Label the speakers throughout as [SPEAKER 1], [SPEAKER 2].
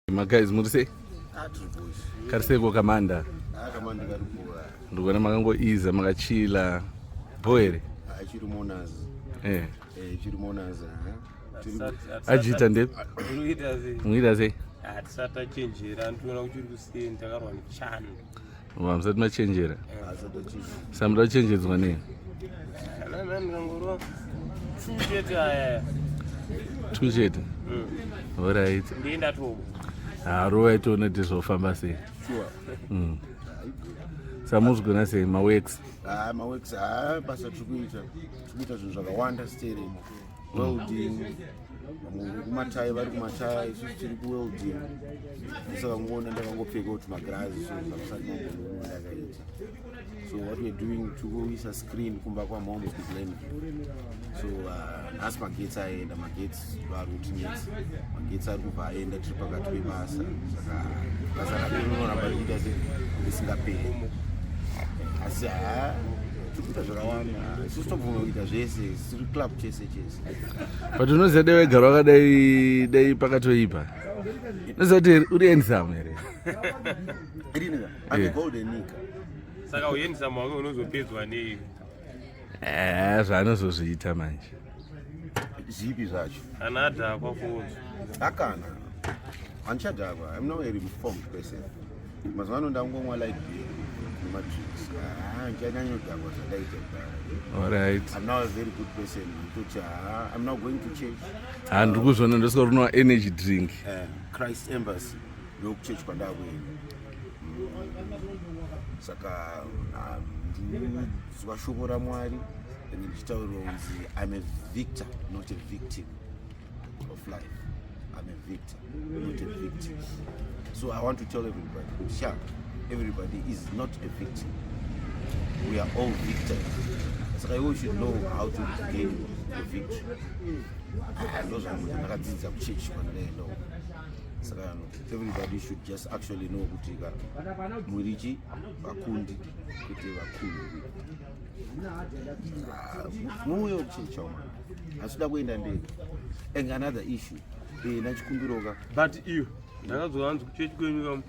[SPEAKER 1] Guys, murise kariseko kamanda ndikuona makangoiza makachila boere ajita ndepi muita sei musati machenjera samuda kuchenjedzwa nei tu chete alright haro aitoona kuti zvofamba sei samuzigona sei maworks
[SPEAKER 2] basa tikuita zvinhu zvakawanda stering welding kumatai vari kumatai isusu tiri kuwelding saka muona ndakangopfeka kuti magirazi zvakasati ndakaita so what we're doing tikuisa screen kumba kwamhombe kublend so nhasi magetsi aenda magetsi vari kutinetsa magetsi ari kubva aenda tiri pakati pebasa saka basa rakoramba rikuita risingaperi asi tikuita zvakawanda isusu tobvuma kuita zvese tiri club chese
[SPEAKER 1] but unoziva dai waigara wakadai pakatoipa unoziva kuti uri handsome here
[SPEAKER 2] iringa ane golden nika
[SPEAKER 3] saka uhandsome wake unozopedzwa nei
[SPEAKER 1] zvaanozozviita manje
[SPEAKER 2] zvipi zvacho
[SPEAKER 3] ana adhakwa kuunzwa
[SPEAKER 2] akana handichadhakwa I'm not a reformed person mazuva ano ndangomwa light beer nematricks ndichanyanyodhakwa zvadaita
[SPEAKER 1] alright
[SPEAKER 2] I'm now a very good person kuti I'm not going to church
[SPEAKER 1] ndiri kuzvona ndosika runwa energy drink
[SPEAKER 2] Christ Embassy ndokuchechi kwandakuenda saka ndinzwa shoko ramwari ndichitaurira kunzi I'm a victor not a victim of life. I'm a victor not a victim. So I want to tell everybody, everybody is not a victim. We are all victors. So I should know how to gain the victory. And those are the church. So everybody should just actually know kutika murichi vakundi kuti vakundi muyo chichoma asida kuenda ndege and another issue nachikumbiroka
[SPEAKER 3] but iyo ndakadzoka hanzi kuchechi kwenyu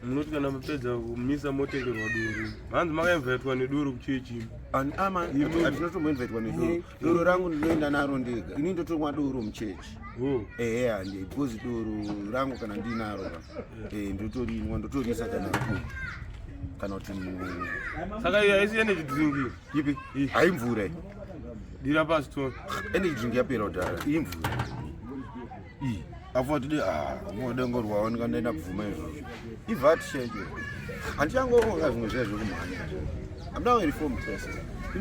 [SPEAKER 3] munoti kana mapedza kumisa motengerwa duru hanzi makainvaitwa neduru kuchechi
[SPEAKER 2] handinotomboinvaitwa neduru duru rangu ndinoenda naro ndega ini ndotomwa duru muchechi handi because duru rangu kana ndinaro ndotorinwa ndotorisa kana kuti
[SPEAKER 3] saka iyo haisi energy drink
[SPEAKER 2] ipi haimvura
[SPEAKER 3] dira pasi to
[SPEAKER 2] energy drink yapera kudhara imvura afuwa tidi modengorwawo ndikandaenda kubvuma izvozvo ivat shenge handichangoonga zvimwe zvezvo kumhanya I'm now a reformed person.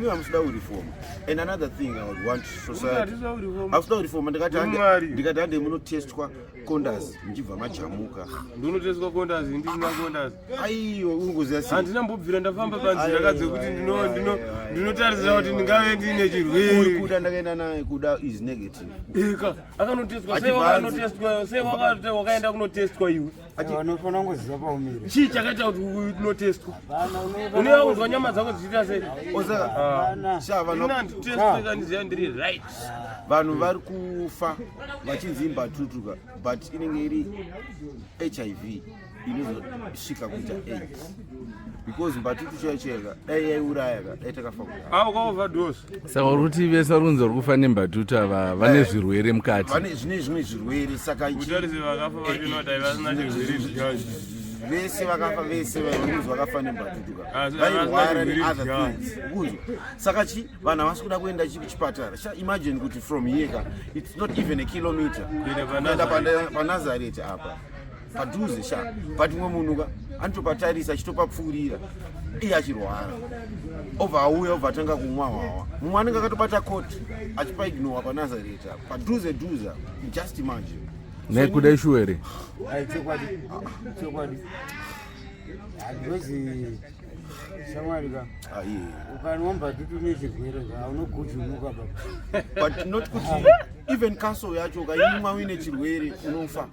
[SPEAKER 2] You I'm still reform. And another thing I would want society. I'm still reform. Ndikati hande muno test kwa condas nchibva machamuka.
[SPEAKER 3] Ndono test kwa condas ndina condas.
[SPEAKER 2] Aiyo ungoziya sei.
[SPEAKER 3] Handina mbobvira ndafamba panzira kadze kuti ndinotarisira kuti ndingave ndine chirwere.
[SPEAKER 2] Kuda ndakaenda naye kuda is negative.
[SPEAKER 3] Eka akanotestwa sei wakanotestwa sei wakaenda kunotestwa iwe.
[SPEAKER 4] Vanofana ngoziva paumiri.
[SPEAKER 3] Chii chakaita kuti unotestwa? Unoya kuzwa nyama dzako dzichita sei?
[SPEAKER 2] Vanhu vari kufa vachinzi Mbatutu but inenge iri HIV inozosvika kuita AIDS because Mbatutu chaicheka dai yaiuraya dai takafa kudhara
[SPEAKER 3] kwa overdose.
[SPEAKER 1] Saka uri kuti vese runzi ruri kufa neMbatutu ava vane zvirwere mukati
[SPEAKER 2] zvine zvimwe zvirwere saka
[SPEAKER 3] utarise vakafa vachinodai vasina chirwere zvichazi
[SPEAKER 2] vese vakafa vese vanonzi vakafa neMbatutu vairwara neother things kunzwa saka vanhu havasi kuda kuenda kuchipatara imagine kuti from here it's not even a kilometer kuenda panazareti apa padhuze but mwe munhu anotopatarisa achitopapfuurira iye achirwara obva auya obva atanga kumwa hwawa mumwe anenge akatobata koti achipaignora panazareti apa padhuze just imagine
[SPEAKER 1] nekuda ishu here
[SPEAKER 4] chokwadi handinozi shamwarika ukanwa Mbatutu nechirwere unogujumuka
[SPEAKER 2] but not kuti even cancel yacho ukaimwa uine chirwere unofa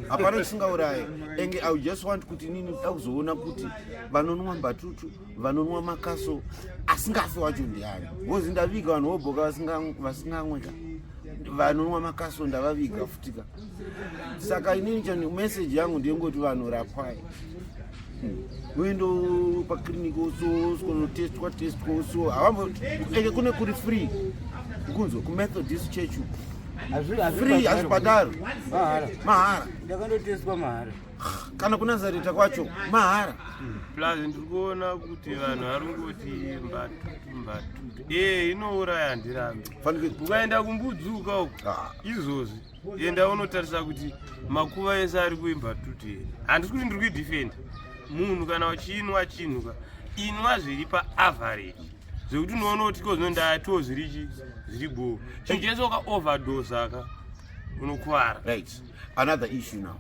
[SPEAKER 2] hapana chisingauraye enge I just want kuti nini akuzoona kuti vanonwa Mbatutu vanonwa makaso asingafi wacho ndiani because ndaviga vanhu vobhoka vasingamweka vanonwa makaso ndavaviga futika. Saka inini chani message yangu ndiyengoti vanhu rapai. Uendo pakiriniki uso skonotestwa uso avambo eke kune kuri free. Kunzo ku Methodist Church. Free azvibhadharo. Mahara.
[SPEAKER 4] Ndakandotestwa mahara.
[SPEAKER 2] Kana kuna Nazareta kwacho mahara.
[SPEAKER 3] Plus ndikuona kuti vanhu varongoti Mbatutu. Inouraya ndirambe. Ukaenda kumbudzuka uko izvozvi enda unotarisa kuti makuva ese ari kuimbatutu here. Handisi kuti ndiri kuidefenda. Munhu kana uchinwa chinhuka inwa zviri paaverage zvekuti unoona kuti kozvinondato zviri boo. Chinhu chese ukaoverdose aka unokuwara.
[SPEAKER 2] Right. Another issue now.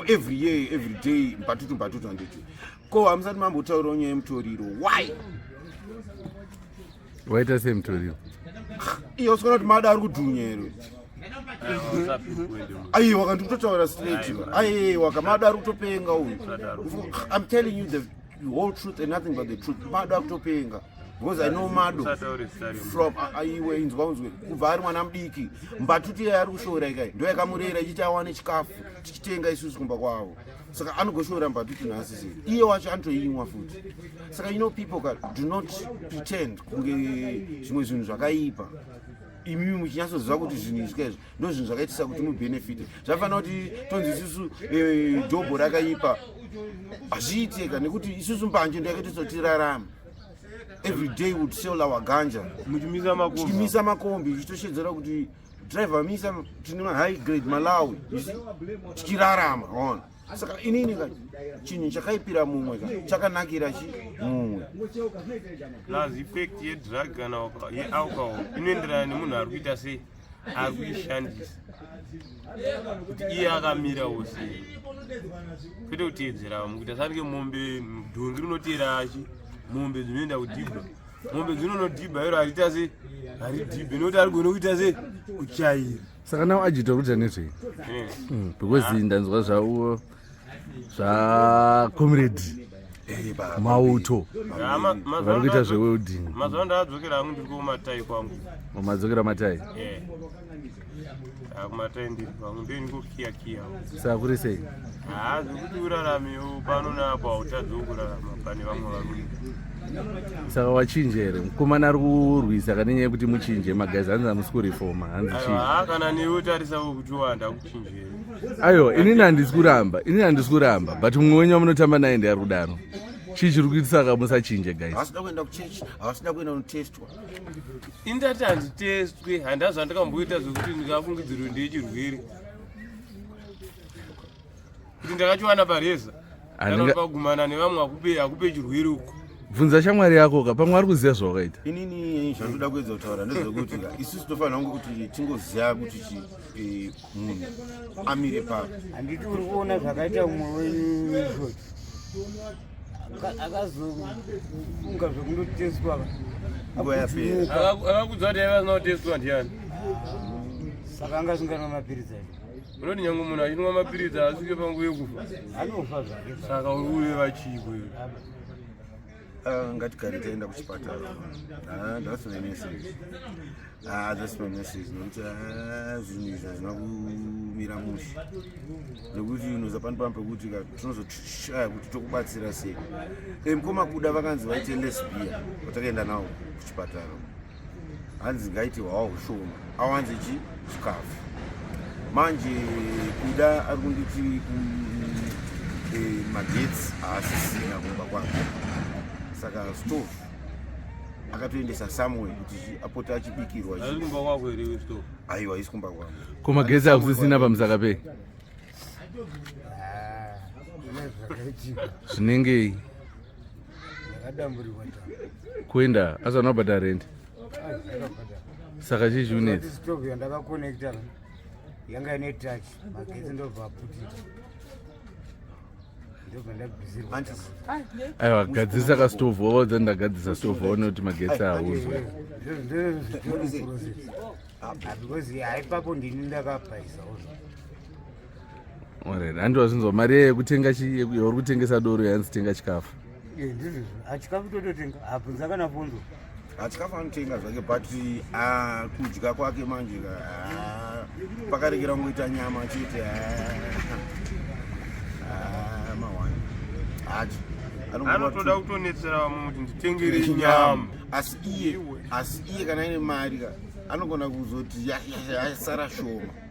[SPEAKER 2] Every year, every day, Mbatutu anditi. Ko hamsati mambotaurawo nyaya yemutoriro. Why?
[SPEAKER 1] Waita semutoriro.
[SPEAKER 2] Iyo usikona kuti Mado ari kudhunya ero. Aiwa kandototaura straight. Aiwa Mado ari kutopenga uyu. I'm telling you the whole truth and nothing but the truth. Mado ari kutopenga. Because I know Mado from aiwe inzwanzwe kubva ari mwana mudiki. Mbatutu iye ari kushora ikai ndo yakamurera ichiti awane chikafu tichitenga isusu kumba kwavo. Saka anogoshora Mbatutu nhasi sei iye wacho anotoimwa futi. Saka you know people do not pretend kunge zvimwe zvinhu zvakaipa. Imi muchinyatsoziva kuti zvinhu izvi ndo zvinhu zvakaitisa kuti mubenefite. Zvafanira kuti tonzi isusu jobho rakaipa hazviiteka nekuti isusu mbanje ndo yakaitisa kuti tirarama. Every day would sell our ganja. Muchimisa makombi tichitoshedzera kuti driver misa tine high grade Malawi tichirarama ona. Saka inini chinhu chakaipira mumwe chakanakira mumwe.
[SPEAKER 3] Plus effect yedrug kana yealcohol inoenderana nemunhu ari kuita sei ari kuishandisa kuti iye akamirawo sei kwete kuteedzera vamwe kuti asarike mombe dhongi rinoteera achi mombe dzinoenda kudhibha mombe dzinonodhibha iro harita se haridhibha nekuti ari kuona kuita se kuchaira.
[SPEAKER 1] Saka nawo Ajita kuita nezvei because ndanzwa zvauwo zvacomrade mauto vari kuita zvewelding.
[SPEAKER 3] Mazuva ndaadzokera hangu ndiri kumatai kwangu.
[SPEAKER 1] Madzokera matai
[SPEAKER 3] kumatai ndiri kwangu ndoinikokiyakiya.
[SPEAKER 1] Saka kuri sei?
[SPEAKER 3] Zvekuti uraramewo pano napo hautadzowo kurarama pane vamwe varume.
[SPEAKER 1] Saka wachinja here mukomana ari kurwisa kana nyaya yekuti muchinje magazi hanzi hamusi kurifoma hanzi chinja.
[SPEAKER 3] Kana newe tarisawo kuti wanda kuchinja here.
[SPEAKER 1] Aiwa inini handisi kuramba but mumwe wenyu wamunotamba naye ndi ari kudaro. Chii chiri kuita saka musachinje guys?
[SPEAKER 2] Havasida kuenda kuchechi, havasida kuenda kunotestwa.
[SPEAKER 3] Indati handitestwe handazi zvandakamboita zvokuti ndikafungidziro ndechirwere. Kuti ndakachiwana pareza. Ndakagumana nevamwe akupe chirwere uko.
[SPEAKER 1] Bvunza shamwari yako ka pamwe ari kuziva zvawakaita.
[SPEAKER 2] Inini zvandoda kuedza kutaura ndezvekuti isusu tofanira kunge kuti tingoziva kuti munhu amire papo.
[SPEAKER 4] Handiti uri kuona zvakaita mumwe wenyu akazofunga zvekundotestwa
[SPEAKER 2] nguva yapera.
[SPEAKER 3] Akakudza kuti aiva asina kutestwa ndiani?
[SPEAKER 4] Saka anga asinganwa mapiritsi acho.
[SPEAKER 3] Unoti nyange munhu achinwa mapiritsi asvike panguva yekufa
[SPEAKER 4] anofa zvake.
[SPEAKER 3] Saka uri kureva chikwe.
[SPEAKER 2] Ngatigare taenda kuchipatara. That's my message. That's my message. Nokuti zvinhu izvi hazvina kumira mushe. Nekuti unoza pano pamwe pekuti tinozoshaya kuti tokubatsira sei. Mukoma Kuda vakanzi vaite lesbia vatakaenda navo kuchipatara. Hanzi ngaiti hwawa hushoma awanze chikafu. Manje Kuda ari kunditi magetsi haasisina kumba kwangu. Saka stove akatoendesa somewhere kuti apote achibikirwa.
[SPEAKER 3] Ari kumba kwako here stove?
[SPEAKER 2] Aiwa isi kumba kwangu.
[SPEAKER 1] Koma getsi hakusisina pamusaka pe? Zvinengei?
[SPEAKER 4] Ndakadamburirwa
[SPEAKER 1] kuenda asana kubhadhara rent. Saka chii chiunetsa?
[SPEAKER 4] Stove yandakakonekta yanga ine touch magetsi ndobva aputika.
[SPEAKER 1] Aiwa gadzisa ka stove waudza ndagadzisa stove waone kuti magetsi hauzwe.
[SPEAKER 4] Because haipapo ndini ndakabhaisa
[SPEAKER 1] Alright, handi wazinzwa mari yekutenga uri kutengesa doro yanzi tenga chikafu.
[SPEAKER 4] Ndizvo, chikafu tototenga, habvunza kana pondo.
[SPEAKER 2] Hatikafanira kutenga zvake but kudya kwake manje pakarekera kungoita nyama chete mawani hachi
[SPEAKER 3] anotoda kutonetsera vamwe kuti nditengere nyama
[SPEAKER 2] asi iye kana ine mari anogona kuzoti yasara shoma